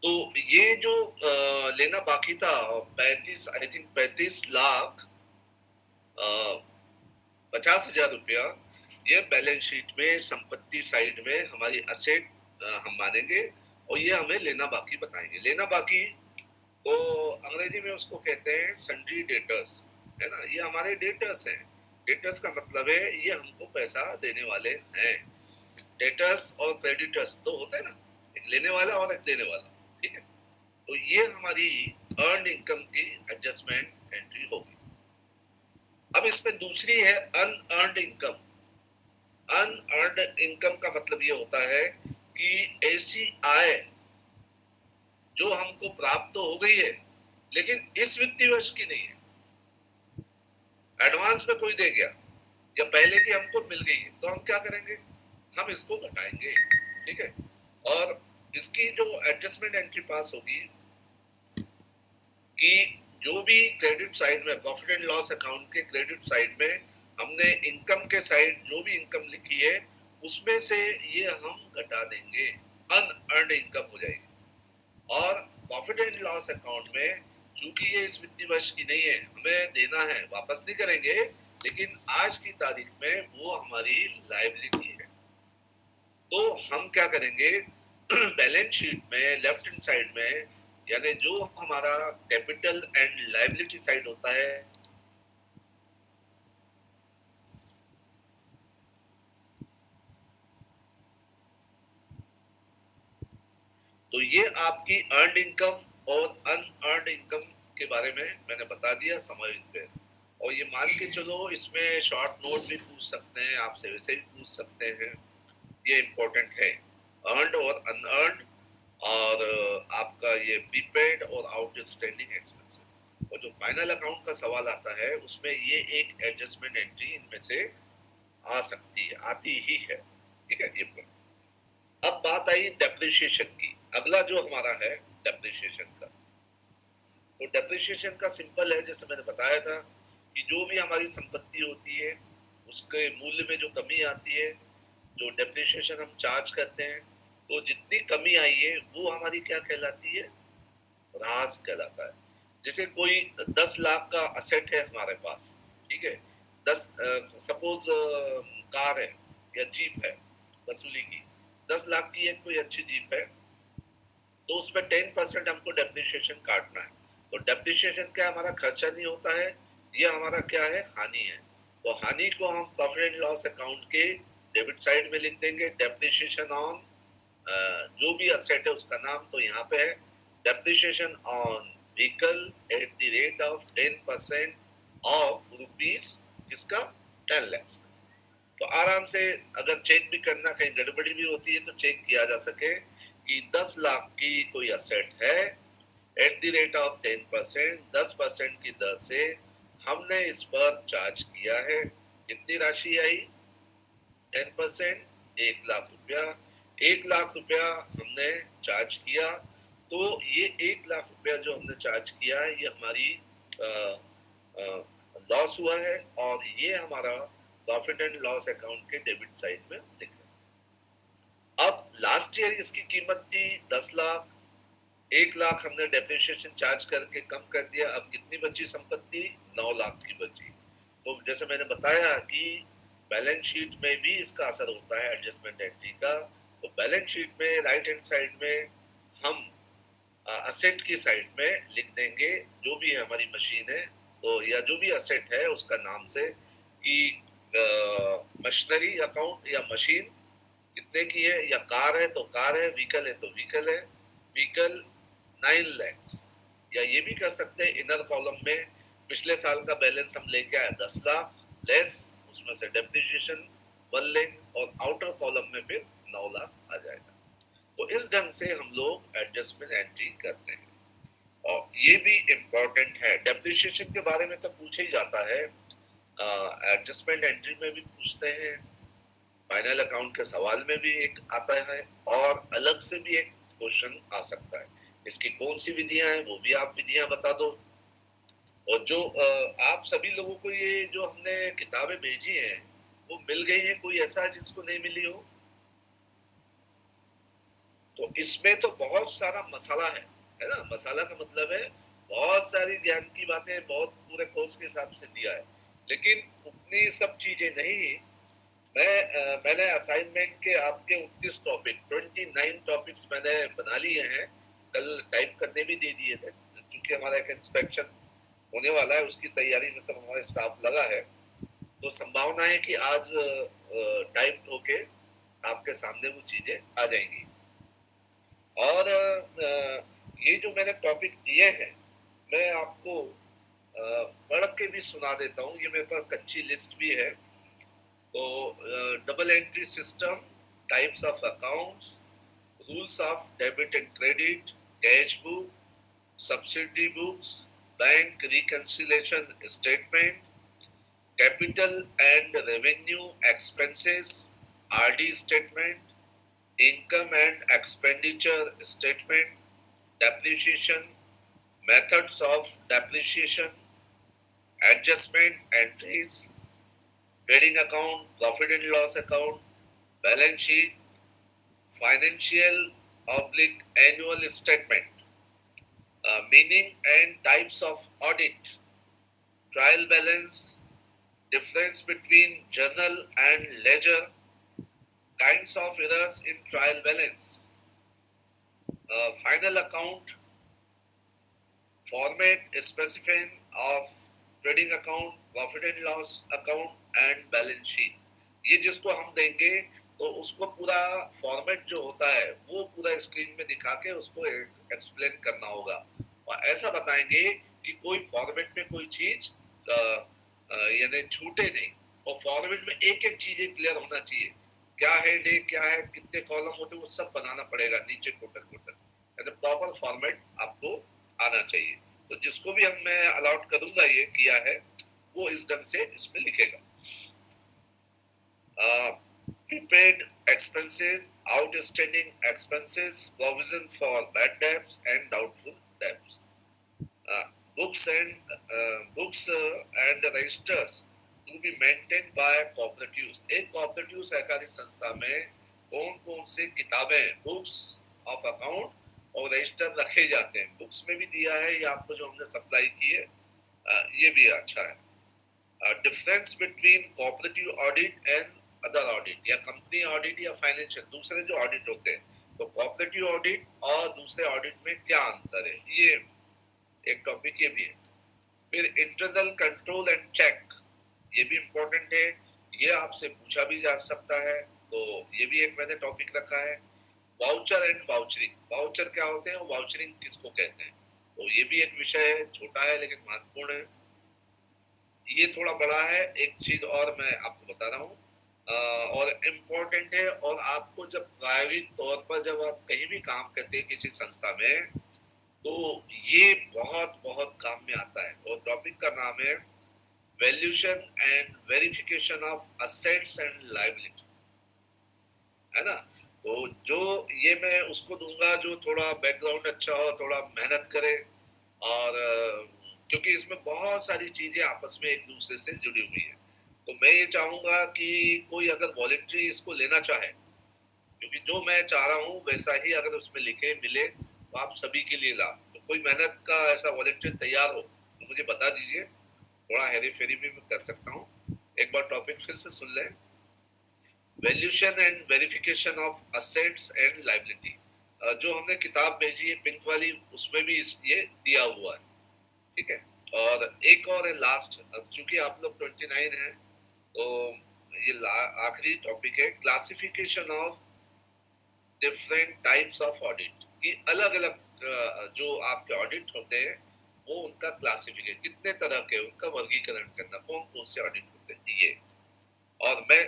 तो ये जो लेना बाकी था 35 लाख 50,000 रुपया, ये बैलेंस शीट में संपत्ति साइड में हमारी असेट हम मानेंगे और ये हमें लेना बाकी बताएंगे। लेना बाकी तो अंग्रेजी में उसको कहते हैं सन्ड्री डेटर्स, है ना। ये हमारे डेटर्स हैं। डेटर्स का मतलब है ये हमको पैसा देने वाले हैं। डेटर्स और क्रेडिटर्स तो होता है ना, एक लेने वाला और एक देने वाला, ठीक है। तो ये हमारी अर्न इनकम की एडजस्टमेंट एंट्री होगी। अब इसमें दूसरी है अनअर्न्ड इनकम। अनअर्न्ड इनकम का मतलब ये होता है कि ऐसी आय जो हमको प्राप्त तो हो गई है लेकिन इस वित्तीय वर्ष की नहीं है, एडवांस में कोई दे गया या पहले की हमको मिल गई है, तो हम क्या करेंगे, हम इसको घटाएंगे, ठीक है। और इसकी जो एडजस्टमेंट एंट्री पास होगी कि जो भी क्रेडिट साइड में प्रॉफिट एंड लॉस अकाउंट के क्रेडिट साइड में हमने इनकम के साइड जो भी इनकम लिखी है उसमें से ये हम घटा देंगे, अनअर्न्ड इनकम हो जाएगी। और प्रॉफिट एंड लॉस अकाउंट में चूंकि ये इस वित्तीय वर्ष की नहीं है, हमें देना है, वापस नहीं करेंगे, लेकिन आज की तारीख में वो हमारी लायबिलिटी है। तो हम क्या करेंगे बैलेंस शीट में लेफ्ट हैंड साइड में, यानी जो हमारा कैपिटल एंड लायबिलिटी साइड होता है, तो ये आपकी अर्नड इनकम और अनअर्नड इनकम के बारे में मैंने बता दिया समझ पे। और ये मान के चलो, इसमें शॉर्ट नोट भी पूछ सकते हैं आपसे, वैसे भी पूछ सकते हैं, ये इम्पोर्टेंट है, अर्नड और अनअर्नड, और आपका ये प्रीपेड और आउटस्टैंडिंग एक्सपेंस। और जो फाइनल अकाउंट का सवाल आता है उसमें ये एक एडजस्टमेंट एंट्री इनमें से आ सकती है, आती ही है, ठीक है। ये अब बात आई डेप्रिसिएशन की। अगला जो हमारा है डेप्रिसिएशन का, तो डेप्रिसिएशन का सिंपल है, जैसे मैंने बताया था कि जो भी हमारी संपत्ति होती है उसके मूल्य में जो कमी आती है, जो डेप्रिसिएशन हम चार्ज करते हैं, तो जितनी कमी आई है वो हमारी क्या कहलाती है, ह्रास कहलाता है। जैसे कोई 10 लाख का असेट है हमारे पास, ठीक है, 10 सपोज कार है या जीप है वसूली की, 10 लाख की एक कोई अच्छी जीप है, तो उसमें 10% हमको डेप्रिसिएशन काटना है। तो डेप्रिसिएशन क्या हमारा खर्चा नहीं होता है, ये हमारा क्या है, हानि है। तो हानि को हम प्रॉफिट एंड लॉस अकाउंट के डेबिट साइड में लिख देंगे, डेप्रिसिएशन ऑन जो भी असेट है उसका नाम तो यहाँ पे है, depreciation on vehicle at the rate of 10% of rupees किसका, 10 लाख। तो आराम से अगर चेक भी करना, कहीं गड़बड़ी भी होती है तो चेक किया जा सके कि 10 लाख की कोई असेट है, एट द रेट ऑफ 10%, 10% की दर से हमने इस पर चार्ज किया है, कितनी राशि आई, 10%, 1 लाख रुपया। 1 लाख रुपया हमने चार्ज किया, तो ये 1 लाख रुपया जो हमने चार्ज किया है ये हमारी लॉस हुआ है, और ये हमारा प्रॉफिट एंड लॉस अकाउंट के डेबिट साइड में लिख रहे हैं। अब लास्ट ईयर इसकी कीमत थी 10 लाख, 1 लाख हमने डेप्रिसिएशन चार्ज करके कम कर दिया, अब कितनी बची संपत्ति, 9 लाख की बची। तो जैसे मैंने बताया कि बैलेंस शीट में भी इसका असर होता है एडजस्टमेंट एंट्री का। तो बैलेंस शीट में राइट हैंड साइड में हम असेट की साइड में लिख देंगे जो भी है हमारी मशीन है, तो या जो भी असेट है उसका नाम से कि मशीनरी अकाउंट या मशीन कितने की है, या कार है तो कार है, व्हीकल है तो व्हीकल है, व्हीकल 9 लाख। या ये भी कर सकते हैं इनर कॉलम में पिछले साल का बैलेंस हम लेके आए 10 लाख लेस उसमें से डेप्रिसिएशन 1 लाख, और आउटर कॉलम में फिर 9 लाख आ जाएगा। तो इस ढंग से हम लोग एडजस्टमेंट एंट्री करते हैं, और ये भी इम्पोर्टेंट है। डेप्रिसिएशन के बारे में तो पूछा ही जाता है, एडजस्टमेंट एंट्री में भी पूछते हैं, फाइनल अकाउंट के सवाल में भी एक आता है, और अलग से भी एक क्वेश्चन आ सकता है। इसकी कौन सी विधियां हैं वो भी आप विधियां बता दो। और जो आप सभी लोगों को ये जो हमने किताबें भेजी हैं वो मिल गई हैं, कोई ऐसा है जिसको नहीं मिली हो? तो इसमें तो बहुत सारा मसाला है ना। मसाला का मतलब है बहुत सारी ज्ञान की बातें बहुत पूरे कोर्स के हिसाब से दिया है, लेकिन उतनी सब चीजें नहीं। मैंने असाइनमेंट के आपके 29 टॉपिक 29 टॉपिक्स मैंने बना लिए हैं, कल टाइप करने भी दे दिए थे, क्योंकि हमारा एक इंस्पेक्शन होने वाला है, उसकी तैयारी में सब हमारा स्टाफ लगा है। तो संभावना है कि आज टाइप होके आपके सामने वो चीजें आ जाएंगी। और ये जो मैंने टॉपिक दिए हैं, मैं आपको पढ़ के भी सुना देता हूँ, ये मेरे पास कच्ची लिस्ट भी है। तो double entry system, types of accounts, rules of debit and credit, cash book, subsidy books, bank reconciliation statement, capital and revenue expenses, RD statement, income and expenditure statement, depreciation, methods of depreciation, adjustment entries, trading account, profit and loss account, balance sheet, financial oblique annual statement, meaning and types of audit, trial balance, difference between journal and ledger, kinds of errors in trial balance, final account, format specifying of trading account, profit and loss account and balance sheet. ये जिसको हम देंगे तो उसको पूरा format जो होता है वो पूरा स्क्रीन में दिखा के उसको एक्सप्लेन करना होगा, और ऐसा बताएंगे कि कोई फॉर्मेट में कोई चीज यानी छूटे नहीं, और फॉर्मेट में एक एक चीजें क्लियर होना चाहिए, क्या है डे, क्या है, कितने कॉलम होते हैं, वो सब बनाना पड़ेगा नीचे टोटल टोटल, यानी प्रॉपर फॉर्मेट आपको आना चाहिए। तो जिसको भी हम मैं अलाउट करूंगा ये किया है वो इस ढंग से इसमें लिखेगा। prepaid expenses, outstanding expenses, provision for bad debts and doubtful debts, uh, books and registers to be maintained by cooperatives। एक कोऑपरेटिव सहकारी संस्था में कौन कौन से किताबें, बुक्स ऑफ अकाउंट और रजिस्टर रखे जाते हैं, बुक्स में भी दिया है ये आपको जो हमने सप्लाई की है, ये भी अच्छा है। Difference between cooperative audit and other audit, या कंपनी ऑडिट या फाइनेंशियल दूसरे जो ऑडिट होते हैं, तो कोऑपरेटिव ऑडिट और दूसरे ऑडिट में क्या अंतर है, ये एक टॉपिक ये भी है। फिर इंटरनल कंट्रोल एंड चेक, ये भी इम्पोर्टेंट है, ये आपसे पूछा भी जा सकता है, तो ये भी एक मैंने टॉपिक रखा है। वाउचर एंड वाउचरिंग, वाउचर क्या होते हैं, वाउचरिंग किसको कहते हैं, तो ये भी एक विषय है, छोटा है लेकिन महत्वपूर्ण है। ये थोड़ा बड़ा है, एक चीज और मैं आपको बता रहा हूँ और इम्पोर्टेंट है, और आपको जब प्रायोगिक तौर पर जब आप कहीं भी काम करते हैं किसी संस्था में, तो ये बहुत बहुत काम में आता है, और टॉपिक का नाम है valuation and verification of assets and liability, है ना। तो जो ये मैं उसको दूंगा जो थोड़ा बैकग्राउंड अच्छा हो, थोड़ा मेहनत करे, और क्योंकि इसमें बहुत सारी चीजें आपस में एक दूसरे से जुड़ी हुई है, तो मैं ये चाहूंगा कि कोई अगर वॉलंटरी इसको लेना चाहे, क्योंकि जो मैं चाह रहा हूँ वैसा ही अगर उसमें लिखे मिले तो आप सभी के लिए लाभ, तो कोई मेहनत का ऐसा वॉलंटियर तैयार हो तो मुझे बता दीजिए, थोड़ा हेरी फेरी भी मैं कर सकता हूँ। एक बार टॉपिक फिर से सुन लें, valuation and verification of assets and liability. जो हमने किताब भेजी है पिंक वाली, उसमें भी ये दिया हुआ है, ठीक है। और एक और है लास्ट, चूंकि आप लोग 29 हैं, तो ये आखिरी टॉपिक है, classification of different types of audit, कि अलग अलग जो आपके ऑडिट होते हैं वो उनका क्लासिफिकेशन कितने तरह के, उनका वर्गीकरण करना, कौन कौन से ऑडिट होते हैं ये। और मैं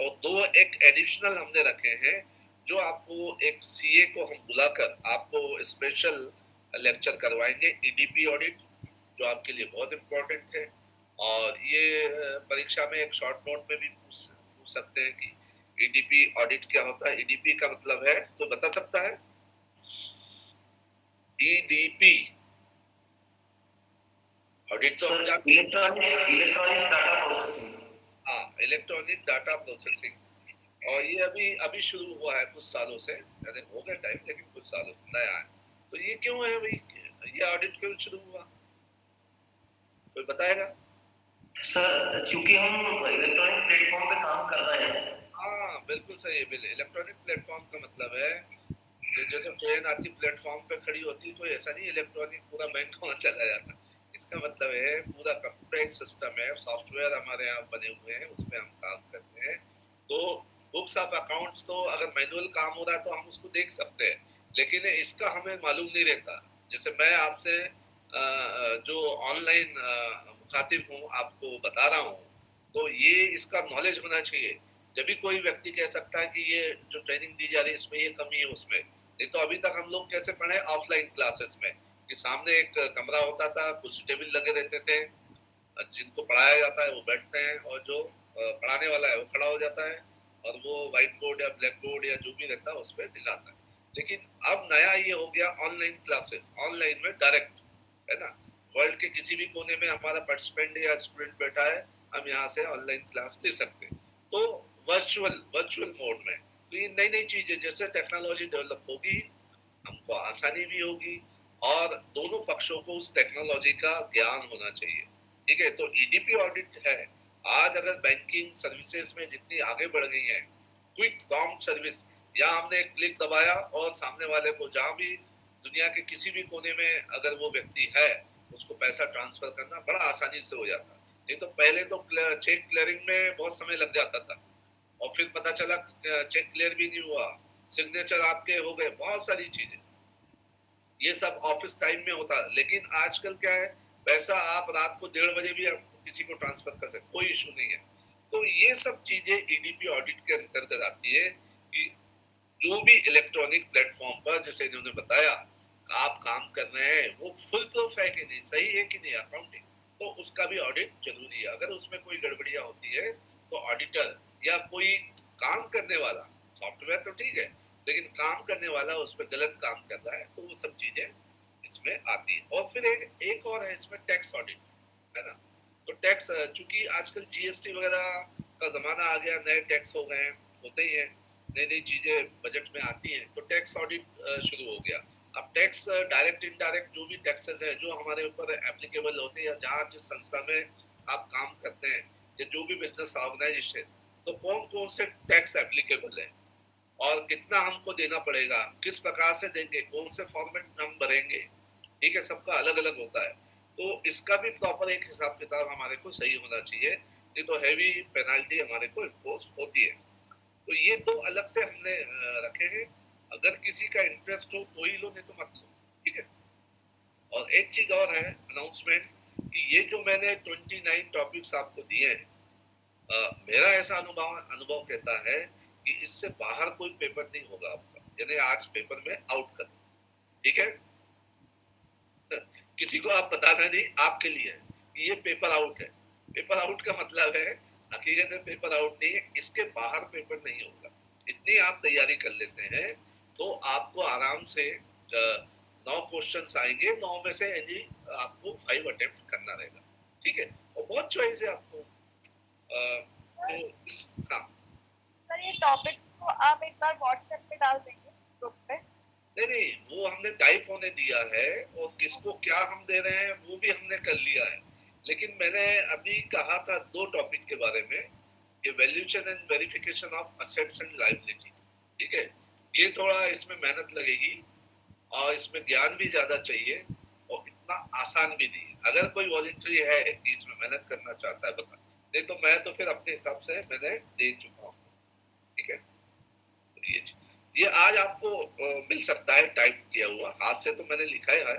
और दो एक एडिशनल हमने रखे हैं, जो आपको एक सीए को हम बुलाकर आपको स्पेशल लेक्चर करवाएंगे, ईडीपी ऑडिट, जो आपके लिए बहुत इम्पोर्टेंट है, और ये परीक्षा में एक शॉर्ट नोट में भी पूछ सकते हैं कि ईडीपी ऑडिट क्या होता है। ईडीपी का मतलब है, तो बता सकता है ईडीपी ऑडिट तो हम जानते हैं, इलेक्ट्रॉनिक डाटा प्रोसेसिंग। हाँ, इलेक्ट्रॉनिक डाटा प्रोसेसिंग, और ये अभी अभी शुरू हुआ है कुछ सालों से, यानी हो गया टाइम लेकिन कुछ सालों से नया है। तो ये क्यों है भाई, ये ऑडिट क्यों शुरू हुआ, कोई बताएगा? सर चूंकि हम इलेक्ट्रॉनिक प्लेटफॉर्म पे काम कर रहे हैं। हाँ बिल्कुल सही है, बिल्कुल इलेक्ट्रॉनिक प्लेटफॉर्म का मतलब है कि जैसे ट्रेन आती प्लेटफॉर्म पे खड़ी होती है, कोई ऐसा नहीं इलेक्ट्रॉनिक पूरा बैंक वहाँ चला जाता। इसका मतलब है पूरा कंप्यूटराइज सिस्टम है, सॉफ्टवेयर हमारे यहाँ बने हुए हैं, उसमें हम काम करते हैं। तो बुक्स ऑफ अकाउंट्स तो अगर मैनुअल काम हो रहा है तो हम उसको देख सकते हैं, लेकिन इसका हमें मालूम नहीं रहता। जैसे मैं आपसे जो ऑनलाइन मुखातिब हूँ आपको बता रहा हूँ, तो ये इसका नॉलेज होना चाहिए, जब भी कोई व्यक्ति कह सकता है कि ये जो ट्रेनिंग दी जा रही है इसमें ये कमी है उसमें। नहीं तो अभी तक हम लोग कैसे पढ़े ऑफलाइन क्लासेस में, कि सामने एक कमरा होता था, कुछ टेबल लगे रहते थे, जिनको पढ़ाया जाता है वो बैठते हैं और जो पढ़ाने वाला है वो खड़ा हो जाता है और वो व्हाइट बोर्ड या ब्लैक बोर्ड या जो भी रहता है उस पर दिखाता है। लेकिन अब नया ये हो गया ऑनलाइन क्लासेस, ऑनलाइन में डायरेक्ट, है ना, वर्ल्ड के किसी भी कोने में हमारा पार्टिसिपेंट या स्टूडेंट बैठा है, हम यहाँ से ऑनलाइन क्लास ले सकते हैं। तो वर्चुअल वर्चुअल मोड में, तो ये नई नई चीजें जैसे टेक्नोलॉजी डेवलप होगी हमको आसानी भी होगी, और दोनों पक्षों को उस टेक्नोलॉजी का ज्ञान होना चाहिए। ठीक है, तो ईडीपी ऑडिट है, आज अगर बैंकिंग सर्विसेज में जितनी आगे बढ़ गई है, क्विक प्रॉम्प्ट सर्विस, या हमने एक क्लिक दबाया और सामने वाले को जहां भी दुनिया के किसी भी कोने में अगर वो व्यक्ति है उसको पैसा ट्रांसफर करना बड़ा आसानी से हो जाता। नहीं तो पहले तो चेक क्लियरिंग में बहुत समय लग जाता था, और फिर पता चला चेक क्लियर भी नहीं हुआ, सिग्नेचर आपके हो गए, बहुत सारी चीजें, ये सब ऑफिस टाइम में होता है। लेकिन आजकल क्या है, पैसा आप रात को 1:30 बजे भी आप किसी को ट्रांसफर कर सकते, कोई इशू नहीं है। तो ये सब चीजें ईडीपी ऑडिट के अंतर्गत आती है, कि जो भी इलेक्ट्रॉनिक प्लेटफॉर्म पर जैसे इन्होंने बताया आप काम कर रहे हैं वो फुल प्रूफ है कि नहीं, सही है कि नहीं अकाउंटिंग, तो उसका भी ऑडिट जरूरी है। अगर उसमें कोई गड़बड़ियां होती है तो ऑडिटर या कोई काम करने वाला, सॉफ्टवेयर तो ठीक है लेकिन काम करने वाला उस पर गलत काम कर रहा है, तो वो सब चीजें इसमें आती है। और फिर एक और है इसमें टैक्स ऑडिट, है ना। तो टैक्स चूंकि आजकल जीएसटी वगैरह का जमाना आ गया, नए टैक्स हो गए हैं, होते ही हैं, नई नई चीजें बजट में आती हैं, तो टैक्स ऑडिट शुरू हो गया। अब टैक्स डायरेक्ट इनडायरेक्ट जो भी टैक्सेस हैं जो हमारे ऊपर एप्लीकेबल होते हैं, या जहाँ जिस संस्था में आप काम करते हैं या जो भी बिजनेस ऑर्गेनाइजेशन, तो कौन कौन से टैक्स एप्लीकेबल है और कितना हमको देना पड़ेगा, किस प्रकार से देंगे, कौन से फॉर्मेट हम भरेंगे, ठीक है, सबका अलग अलग होता है। तो इसका भी प्रॉपर एक हिसाब किताब हमारे को सही होना चाहिए, नहीं तो हैवी पेनाल्टी हमारे को इम्पोज होती है। तो ये दो अलग से हमने रखे हैं, अगर किसी का इंटरेस्ट हो तो ही लो, नहीं तो मत लो, ठीक है। और एक चीज और है अनाउंसमेंट, कि ये जो मैंने 29 टॉपिक्स आपको दिए हैं, मेरा ऐसा अनुभव अनुभव कहता है कि इससे बाहर कोई पेपर नहीं होगा आपका, यानी आज पेपर में आउट कर, ठीक है। किसी को आप बताना नहीं, आपके लिए है कि ये पेपर आउट है। पेपर आउट का मतलब है हकीकत में पेपर आउट नहीं है, इसके बाहर पेपर नहीं होगा। इतनी आप तैयारी कर लेते हैं तो आपको आराम से 9 क्वेश्चन आएंगे, 9 में से जी आपको 5 अटेम्प्ट करना रहेगा, ठीक है। और बहुत चॉइस है आपको। तो इस, हाँ, सर ये टॉपिक्स को आप एक बार व्हाट्सएप पे डाल देंगे ग्रुप पे? नहीं नहीं, वो हमने टाइप होने दिया है, और किसको क्या हम दे रहे हैं वो भी हमने कर लिया है। लेकिन मैंने अभी कहा था 2 टॉपिक के बारे में, ये valuation and verification of assets and liability, ठीक है। ये थोड़ा इसमें मेहनत लगेगी और इसमें ज्ञान भी ज्यादा चाहिए, और इतना आसान भी नहीं है। अगर कोई वॉलंटरी है कि इसमें मेहनत करना चाहता है बता, नहीं तो मैं तो फिर अपने हिसाब से मैंने दे चुका हूँ, ठीक है। तो ये आज आपको मिल सकता है टाइप किया हुआ, हाथ से तो मैंने लिखा है,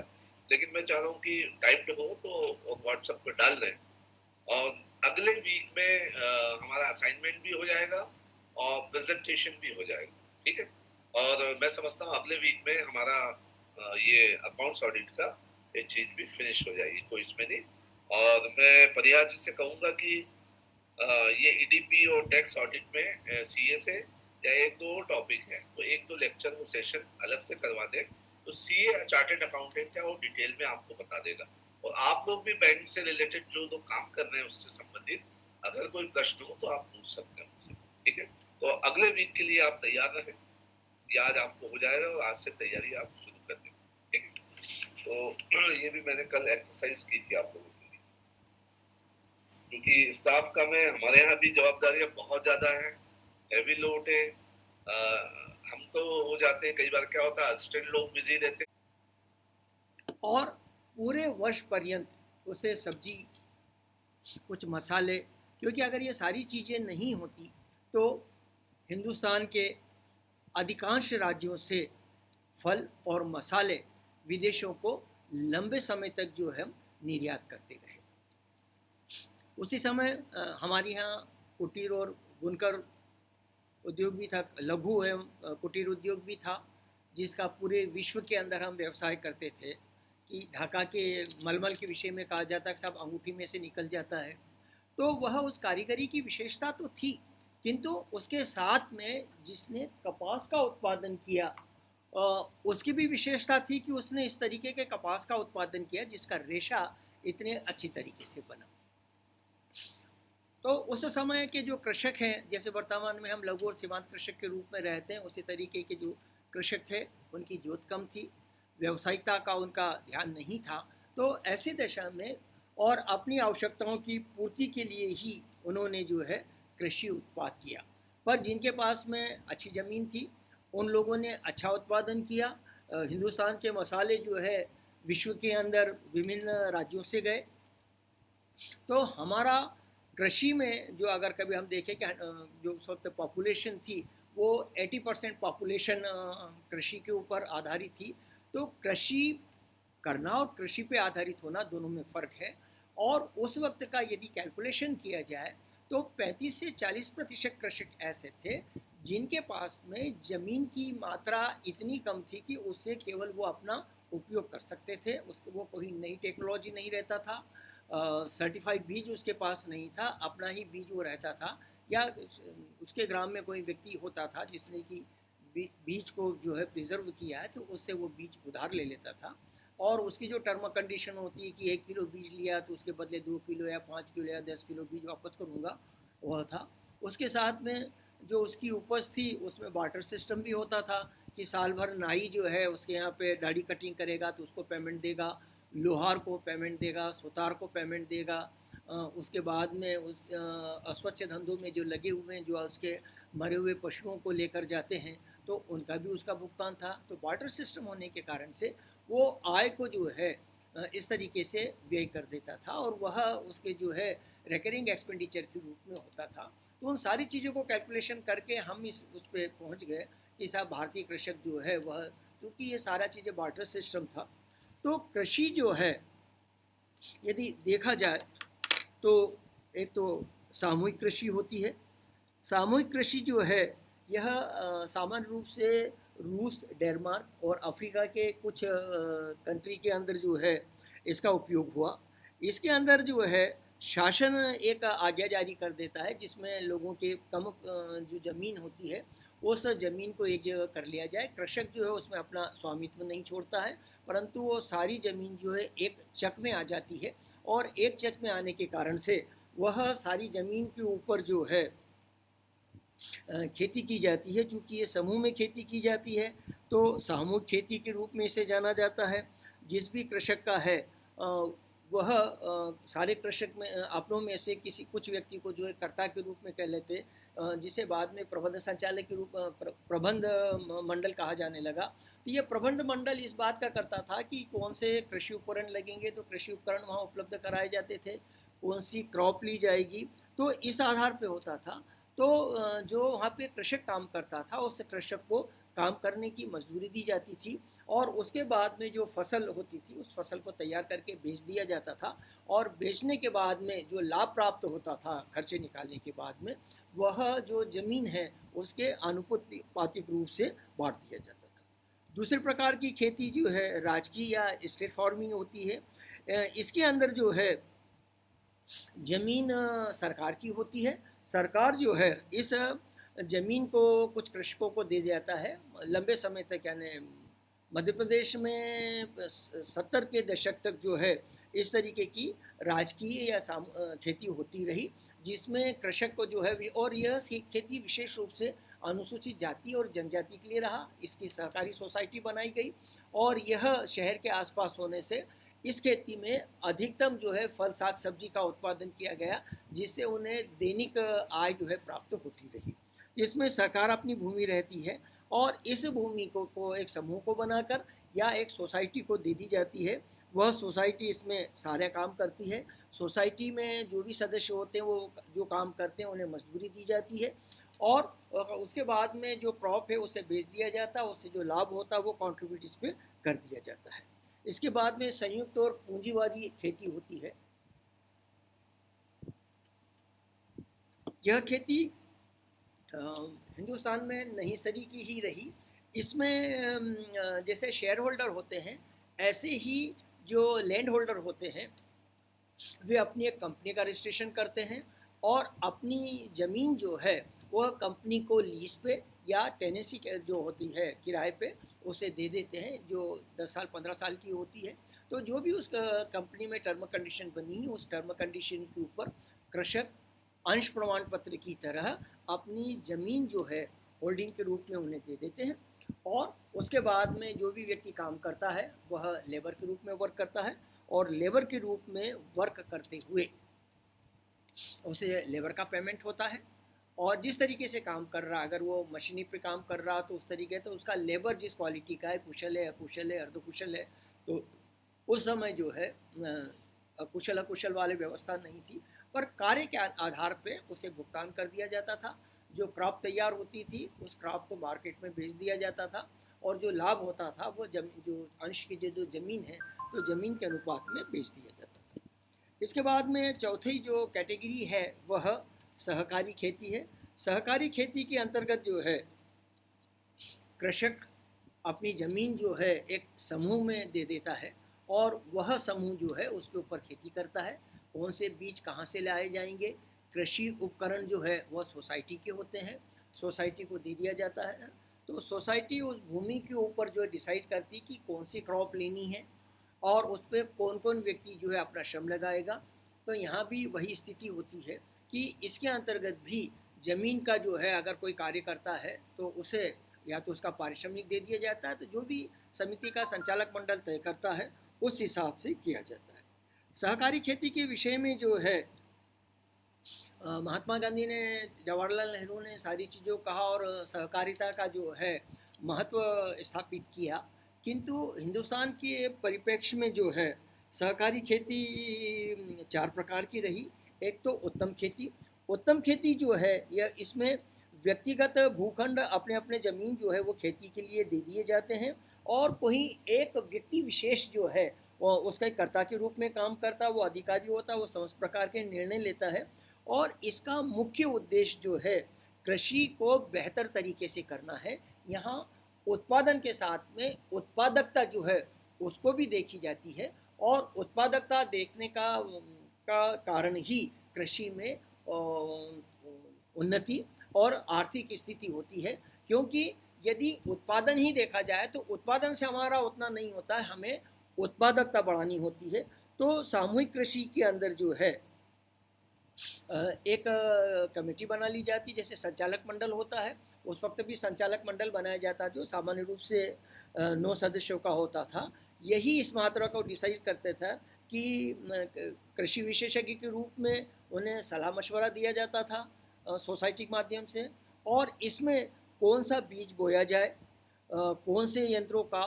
लेकिन मैं चाह रहा हूँ कि टाइप्ड हो तो व्हाट्सएप पे डाल रहे हैं। और अगले वीक में हमारा असाइनमेंट भी हो जाएगा और प्रेजेंटेशन भी हो जाएगा, ठीक है। और मैं समझता हूँ अगले वीक में हमारा ये अकाउंट्स ऑडिट का ये चीज भी फिनिश हो जाएगी, कोई इसमें नहीं। और मैं परिहार जी से कहूँगा कि ये ईडीपी और टैक्स ऑडिट में सीए से या 1-2 टॉपिक है तो 1-2 लेक्चर वो सेशन अलग से करवा दे, तो सीए चार्टेड अकाउंटेंट है वो डिटेल में आपको बता देगा। और आप लोग भी बैंक से रिलेटेड जो लोग काम कर रहे हैं उससे संबंधित अगर कोई प्रश्न हो तो आप पूछ सकते हैं मुझसे, ठीक है। तो अगले वीक के लिए आप तैयार रहें, ये आज आपको हो जाएगा और आज से तैयारी आप शुरू कर दें, ठीक है। तो ये भी मैंने कल एक्सरसाइज की थी आप लोगों के लिए, क्योंकि स्टाफ का में हमारे यहाँ भी जवाबदारियां बहुत ज़्यादा हैं, हैवी लोड है। हम तो हो जाते हैं, कई बार क्या होता है असिस्टेंट लोग बिजी रहते हैं और पूरे वर्ष पर्यंत उसे सब्जी, कुछ मसाले, क्योंकि अगर ये सारी चीज़ें नहीं होती तो हिंदुस्तान के अधिकांश राज्यों से फल और मसाले विदेशों को लंबे समय तक जो है हम निर्यात करते रहे। उसी समय हमारे यहाँ कुटीर और बुनकर उद्योग भी था, लघु एवं कुटीर उद्योग भी था, जिसका पूरे विश्व के अंदर हम व्यवसाय करते थे कि ढाका के मलमल के विषय में कहा जाता है सब अंगूठी में से निकल जाता है। तो वह उस कारीगरी की विशेषता तो थी, किंतु उसके साथ में जिसने कपास का उत्पादन किया उसकी भी विशेषता थी कि उसने इस तरीके के कपास का उत्पादन किया जिसका रेशा इतने अच्छी तरीके से बना। तो उस समय के जो कृषक हैं, जैसे वर्तमान में हम लघु और सीमांत कृषक के रूप में रहते हैं, उसी तरीके के जो कृषक थे उनकी जोत कम थी, व्यावसायिकता का उनका ध्यान नहीं था। तो ऐसी दशा में और अपनी आवश्यकताओं की पूर्ति के लिए ही उन्होंने जो है कृषि उत्पाद किया। पर जिनके पास में अच्छी ज़मीन थी उन लोगों ने अच्छा उत्पादन किया। हिंदुस्तान के मसाले जो है विश्व के अंदर विभिन्न राज्यों से गए। तो हमारा कृषि में जो अगर कभी हम देखें कि जो उस वक्त पॉपुलेशन थी वो 80% पॉपुलेशन कृषि के ऊपर आधारित थी। तो कृषि करना और कृषि पे आधारित होना दोनों में फ़र्क है। और उस वक्त का यदि कैलकुलेशन किया जाए तो 35 से 40% कृषक ऐसे थे जिनके पास में ज़मीन की मात्रा इतनी कम थी कि उससे केवल वो अपना उपयोग कर सकते थे। उसको वो कोई नई टेक्नोलॉजी नहीं रहता था, सर्टिफाइड बीज उसके पास नहीं था, अपना ही बीज वो रहता था, या उसके ग्राम में कोई व्यक्ति होता था जिसने कि बीज को जो है प्रिजर्व किया है तो उससे वो बीज उधार ले लेता था। और उसकी जो टर्म कंडीशन होती है कि 1 किलो बीज लिया तो उसके बदले 2 किलो या 5 किलो या 10 किलो बीज वापस करूँगा, वह था। उसके साथ में जो उसकी उपज थी उसमें बार्टर सिस्टम भी होता था कि साल भर नाई जो है उसके यहाँ पे दाढ़ी कटिंग करेगा तो उसको पेमेंट देगा, लोहार को पेमेंट देगा, सुतार को पेमेंट देगा। उसके बाद में उस अस्वच्छ धंधों में जो लगे हुए हैं, जो उसके मरे हुए पशुओं को लेकर जाते हैं, तो उनका भी उसका भुगतान था। तो बार्टर सिस्टम होने के कारण से वो आय को जो है इस तरीके से व्यय कर देता था और वह उसके जो है रिकरिंग एक्सपेंडिचर के रूप में होता था। तो उन सारी चीज़ों को कैलकुलेशन करके हम उस पर पहुँच गए कि साहब भारतीय कृषक जो है वह, क्योंकि ये सारा चीज़ें बार्टर सिस्टम था। तो कृषि जो है यदि देखा जाए तो एक तो सामूहिक कृषि होती है। सामूहिक कृषि जो है यह सामान्य रूप से रूस, डेनमार्क और अफ्रीका के कुछ कंट्री के अंदर जो है इसका उपयोग हुआ। इसके अंदर जो है शासन एक आज्ञा जारी कर देता है जिसमें लोगों के कम जो ज़मीन होती है उस ज़मीन को एक जगह कर लिया जाए। कृषक जो है उसमें अपना स्वामित्व नहीं छोड़ता है, परंतु वो सारी ज़मीन जो है एक चक में आ जाती है और एक चक में आने के कारण से वह सारी ज़मीन के ऊपर जो है खेती की जाती है। चूँकि ये समूह में खेती की जाती है तो सामूहिक खेती के रूप में इसे जाना जाता है। जिस भी कृषक का है वह सारे कृषक में अपनों में से किसी कुछ व्यक्ति को जो है कर्ता के रूप में कह लेते, जिसे बाद में प्रबंध संचालक के रूप प्रबंध मंडल कहा जाने लगा। तो ये प्रबंध मंडल इस बात का करता था कि कौन से कृषि उपकरण लगेंगे तो कृषि उपकरण वहाँ उपलब्ध कराए जाते थे, कौन सी क्रॉप ली जाएगी, तो इस आधार पे होता था। तो जो वहाँ पे कृषक काम करता था उस कृषक को काम करने की मजदूरी दी जाती थी और उसके बाद में जो फसल होती थी उस फसल को तैयार करके बेच दिया जाता था और बेचने के बाद में जो लाभ प्राप्त होता था खर्चे निकालने के बाद में, वह जो ज़मीन है उसके आनुपातिक रूप से बांट दिया जाता था। दूसरे प्रकार की खेती जो है राजकीय या स्टेट फार्मिंग होती है। इसके अंदर जो है ज़मीन सरकार की होती है। सरकार जो है इस ज़मीन को कुछ कृषकों को दे जाता है लंबे समय तक। यानी मध्य प्रदेश में 70 के दशक तक जो है इस तरीके की राजकीय या खेती होती रही, जिसमें कृषक को जो है और यह खेती विशेष रूप से अनुसूचित जाति और जनजाति के लिए रहा। इसकी सहकारी सोसाइटी बनाई गई और यह शहर के आसपास होने से इस खेती में अधिकतम जो है फल साग सब्जी का उत्पादन किया गया, जिससे उन्हें दैनिक आय जो है प्राप्त होती रही। इसमें सरकार अपनी भूमि रहती है और इस भूमि को एक समूह को बनाकर या एक सोसाइटी को दे दी जाती है। वह सोसाइटी इसमें सारे काम करती है। सोसाइटी में जो भी सदस्य होते हैं वो जो काम करते हैं उन्हें मजदूरी दी जाती है और उसके बाद में जो क्रॉप है उसे बेच दिया जाता है, उससे जो लाभ होता है वो कंट्रीब्यूट इस पर कर दिया जाता है। इसके बाद में संयुक्त और पूंजीवादी खेती होती है। यह खेती हिंदुस्तान में नई सदी की ही रही। इसमें जैसे शेयर होल्डर होते हैं ऐसे ही जो लैंड होल्डर होते हैं वे अपनी एक कंपनी का रजिस्ट्रेशन करते हैं और अपनी ज़मीन जो है वह कंपनी को लीज पे या टेनेंसी जो होती है किराए पे उसे दे देते हैं, जो 10 साल 15 साल की होती है। तो जो भी उस कंपनी में टर्म कंडीशन बनी है उस टर्म कंडीशन के ऊपर कृषक अंश प्रमाण पत्र की तरह अपनी ज़मीन जो है होल्डिंग के रूप में उन्हें दे देते हैं और उसके बाद में जो भी व्यक्ति काम करता है वह लेबर के रूप में वर्क करता है और लेबर के रूप में वर्क करते हुए उसे लेबर का पेमेंट होता है और जिस तरीके से काम कर रहा, अगर वो मशीनी पे काम कर रहा तो उस तरीके तो उसका लेबर जिस क्वालिटी का है, कुशल है, अकुशल है, अर्धकुशल है, तो उस समय जो है कुशल अकुशल वाली व्यवस्था नहीं थी, पर कार्य के आधार पे उसे भुगतान कर दिया जाता था। जो क्रॉप तैयार होती थी उस क्रॉप को मार्केट में बेच दिया जाता था और जो लाभ होता था वो जो अंश की जो ज़मीन है तो ज़मीन के अनुपात में बेच दिया जाता था। इसके बाद में चौथी जो कैटेगरी है वह सहकारी खेती है। सहकारी खेती के अंतर्गत जो है कृषक अपनी ज़मीन जो है एक समूह में दे देता है और वह समूह जो है उसके ऊपर खेती करता है। कौन से बीज कहाँ से लाए जाएंगे, कृषि उपकरण जो है वह सोसाइटी के होते हैं, सोसाइटी को दे दिया जाता है। तो सोसाइटी उस भूमि के ऊपर जो डिसाइड करती कि कौन सी क्रॉप लेनी है और उस पर कौन कौन व्यक्ति जो है अपना श्रम लगाएगा। तो यहाँ भी वही स्थिति होती है कि इसके अंतर्गत भी ज़मीन का जो है अगर कोई कार्य करता है तो उसे या तो उसका पारिश्रमिक दे दिया जाता है, तो जो भी समिति का संचालक मंडल तय करता है उस हिसाब से किया जाता है। सहकारी खेती के विषय में जो है महात्मा गांधी ने, जवाहरलाल नेहरू ने सारी चीज़ों कहा और सहकारिता का जो है महत्व स्थापित किया, किंतु हिंदुस्तान के परिप्रेक्ष्य में जो है सहकारी खेती 4 प्रकार की रही। एक तो उत्तम खेती। उत्तम खेती जो है यह इसमें व्यक्तिगत भूखंड अपने अपने ज़मीन जो है वो खेती के लिए दे दिए जाते हैं और कोई एक व्यक्ति विशेष जो है वो उसका एक कर्ता के रूप में काम करता है, वो अधिकारी होता है, वो समस्त प्रकार के निर्णय लेता है और इसका मुख्य उद्देश्य जो है कृषि को बेहतर तरीके से करना है। यहाँ उत्पादन के साथ में उत्पादकता जो है उसको भी देखी जाती है और उत्पादकता देखने का कारण ही कृषि में उन्नति और आर्थिक स्थिति होती है, क्योंकि यदि उत्पादन ही देखा जाए तो उत्पादन से हमारा उतना नहीं होता है, हमें उत्पादकता बढ़ानी होती है। तो सामूहिक कृषि के अंदर जो है एक कमेटी बना ली जाती, जैसे संचालक मंडल होता है, उस वक्त भी संचालक मंडल बनाया जाता जो सामान्य रूप से 9 सदस्यों का होता था। यही इस मात्रा को डिसाइड करते था कि कृषि विशेषज्ञ के रूप में उन्हें सलाह मशवरा दिया जाता था सोसाइटी के माध्यम से, और इसमें कौन सा बीज बोया जाए, कौन से यंत्रों का,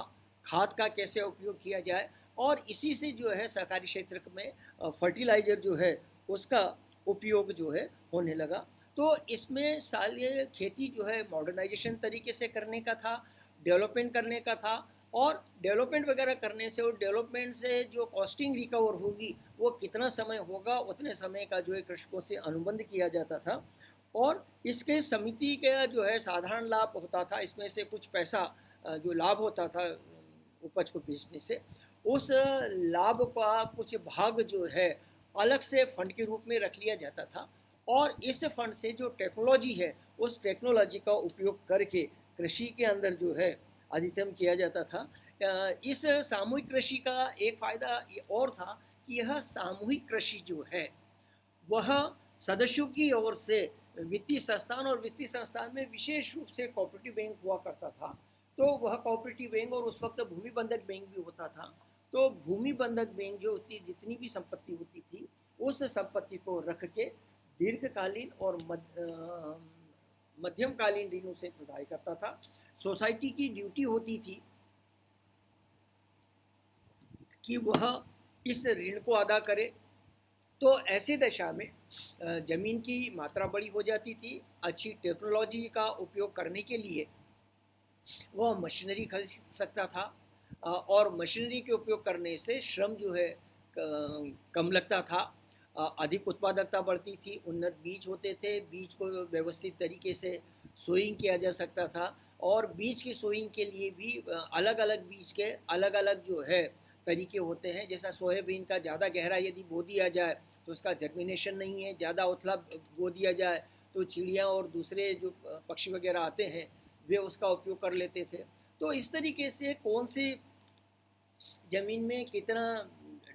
खाद का कैसे उपयोग किया जाए, और इसी से जो है सहकारी क्षेत्र में फर्टिलाइज़र जो है उसका उपयोग जो है होने लगा। तो इसमें ये खेती जो है मॉडर्नाइजेशन तरीके से करने का था, डेवलपमेंट करने का था, और डेवलपमेंट वगैरह करने से और डेवलपमेंट से जो कॉस्टिंग रिकवर होगी वो कितना समय होगा उतने समय का जो है कृषकों से अनुबंध किया जाता था। और इसके समिति का जो है साधारण लाभ होता था, इसमें से कुछ पैसा जो लाभ होता था उपज को बेचने से, उस लाभ का कुछ भाग जो है अलग से फंड के रूप में रख लिया जाता था और इस फंड से जो टेक्नोलॉजी है उस टेक्नोलॉजी का उपयोग करके कृषि के अंदर जो है अधिकतम किया जाता था। इस सामूहिक कृषि का एक फ़ायदा और था कि यह सामूहिक कृषि जो है वह सदस्यों की ओर से वित्तीय संस्थान, और वित्तीय संस्थान में विशेष रूप से कोऑपरेटिव बैंक हुआ करता था। तो वह कोऑपरेटिव बैंक, और उस वक्त भूमि बंधक बैंक भी होता था। तो भूमि बंधक बैंक जो होती, जितनी भी संपत्ति होती थी, उस संपत्ति को रख के दीर्घकालीन और मध्यमकालीन ऋणों से प्रदाय करता था। सोसाइटी की ड्यूटी होती थी कि वह इस ऋण को अदा करे। तो ऐसी दशा में ज़मीन की मात्रा बड़ी हो जाती थी। अच्छी टेक्नोलॉजी का उपयोग करने के लिए वह मशीनरी खरीद सकता था, और मशीनरी के उपयोग करने से श्रम जो है कम लगता था, अधिक उत्पादकता बढ़ती थी, उन्नत बीज होते थे, बीज को व्यवस्थित तरीके से सोइंग किया जा सकता था, और बीज की सोइंग के लिए भी अलग अलग बीज के अलग अलग जो है तरीके होते हैं। जैसा सोयाबीन का ज़्यादा गहरा यदि बो दिया जाए तो उसका जर्मिनेशन नहीं है, ज़्यादा उथला बो दिया जाए तो चिड़िया और दूसरे जो पक्षी वगैरह आते हैं वे उसका उपयोग कर लेते थे। तो इस तरीके से कौन सी ज़मीन में कितना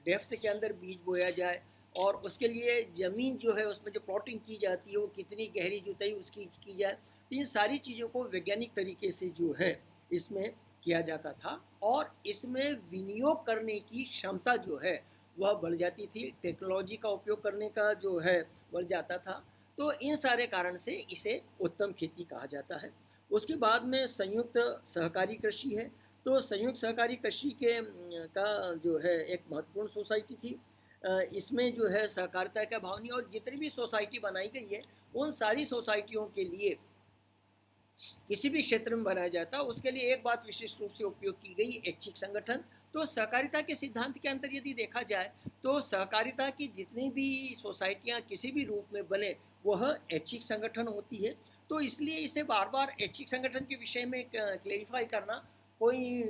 डेप्थ के अंदर बीज बोया जाए, और उसके लिए ज़मीन जो है उसमें जो प्लॉटिंग की जाती है वो कितनी गहरी जुताई उसकी की जाए, तो इन सारी चीज़ों को वैज्ञानिक तरीके से जो है इसमें किया जाता था, और इसमें विनियोग करने की क्षमता जो है वह बढ़ जाती थी, टेक्नोलॉजी का उपयोग करने का जो है बढ़ जाता था। तो इन सारे कारण से इसे उत्तम खेती कहा जाता है। उसके बाद में संयुक्त सहकारी कृषि है। तो संयुक्त सहकारी कृषि के का जो है एक महत्वपूर्ण सोसाइटी थी। इसमें जो है सहकारिता का भाव नहीं, और जितनी भी सोसाइटी बनाई गई है उन सारी सोसाइटियों के लिए किसी भी क्षेत्र में बनाया जाता है उसके लिए एक बात विशेष रूप से उपयोग की गई, ऐच्छिक संगठन। तो सहकारिता के सिद्धांत के अंतर यदि देखा जाए तो सहकारिता की जितनी भी सोसाइटियां किसी भी रूप में बने वह ऐच्छिक संगठन होती है। तो इसलिए इसे बार बार ऐच्छिक संगठन के विषय में क्लेरिफाई करना कोई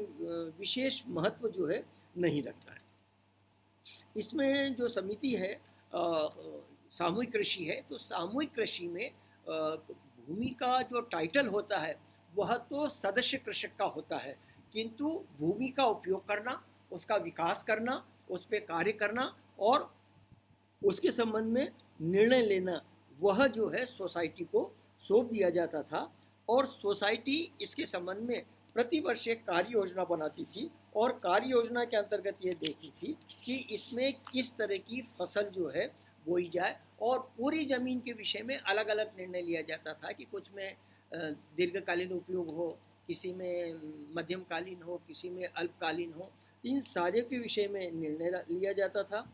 विशेष महत्व जो है नहीं रखता है। इसमें जो समिति है सामूहिक कृषि है। तो सामूहिक कृषि में भूमि का जो टाइटल होता है वह तो सदस्य कृषक का होता है, किंतु भूमि का उपयोग करना, उसका विकास करना, उस पर कार्य करना और उसके संबंध में निर्णय लेना वह जो है सोसाइटी को सौंप दिया जाता था। और सोसाइटी इसके संबंध में प्रतिवर्ष एक कार्य योजना बनाती थी, और कार्य योजना के अंतर्गत ये देखती थी कि इसमें किस तरह की फसल जो है बोई जाए, और पूरी ज़मीन के विषय में अलग अलग निर्णय लिया जाता था कि कुछ में दीर्घकालीन उपयोग हो, किसी में मध्यमकालीन हो, किसी में अल्पकालीन हो। इन सारे के विषय में निर्णय लिया जाता था,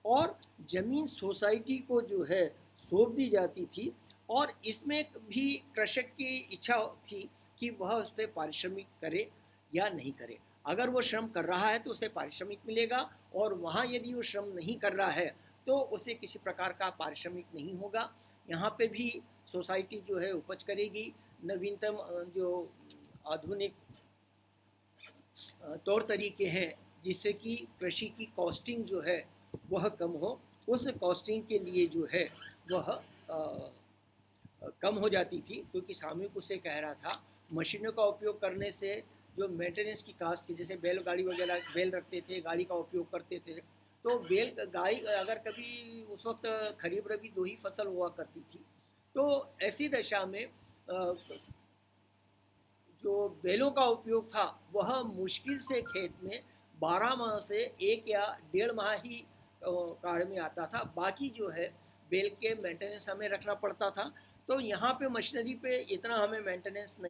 और ज़मीन सोसाइटी को जो है सौंप दी जाती थी। और इसमें भी कृषक की इच्छा थी कि वह उस पर पारिश्रमिक करे या नहीं करे। अगर वो श्रम कर रहा है तो उसे पारिश्रमिक मिलेगा, और वहाँ यदि वो श्रम नहीं कर रहा है तो उसे किसी प्रकार का पारिश्रमिक नहीं होगा। यहाँ पे भी सोसाइटी जो है उपज करेगी, नवीनतम जो आधुनिक तौर तरीके हैं जिससे कि कृषि की कॉस्टिंग जो है वह कम हो, उस कॉस्टिंग के लिए जो है वह कम हो जाती थी। क्योंकि सामूहिक उसे कह रहा था मशीनों का उपयोग करने से जो मेंटेनेंस की कास्ट, जैसे बैलगाड़ी वगैरह, बैल रखते थे, गाड़ी का उपयोग करते थे, तो बैल गाड़ी अगर कभी उस वक्त खरीफ रबी दो ही फसल हुआ करती थी, तो ऐसी दशा में जो बैलों का उपयोग था वह मुश्किल से खेत में 12 माह से 1 या 1.5 माह ही कार्य में आता था। बाकी जो है बैल के मेंटेनेंस हमें रखना पड़ता था। तो यहाँ पे मशीनरी पे इतना हमें मेंटेनेंस नहीं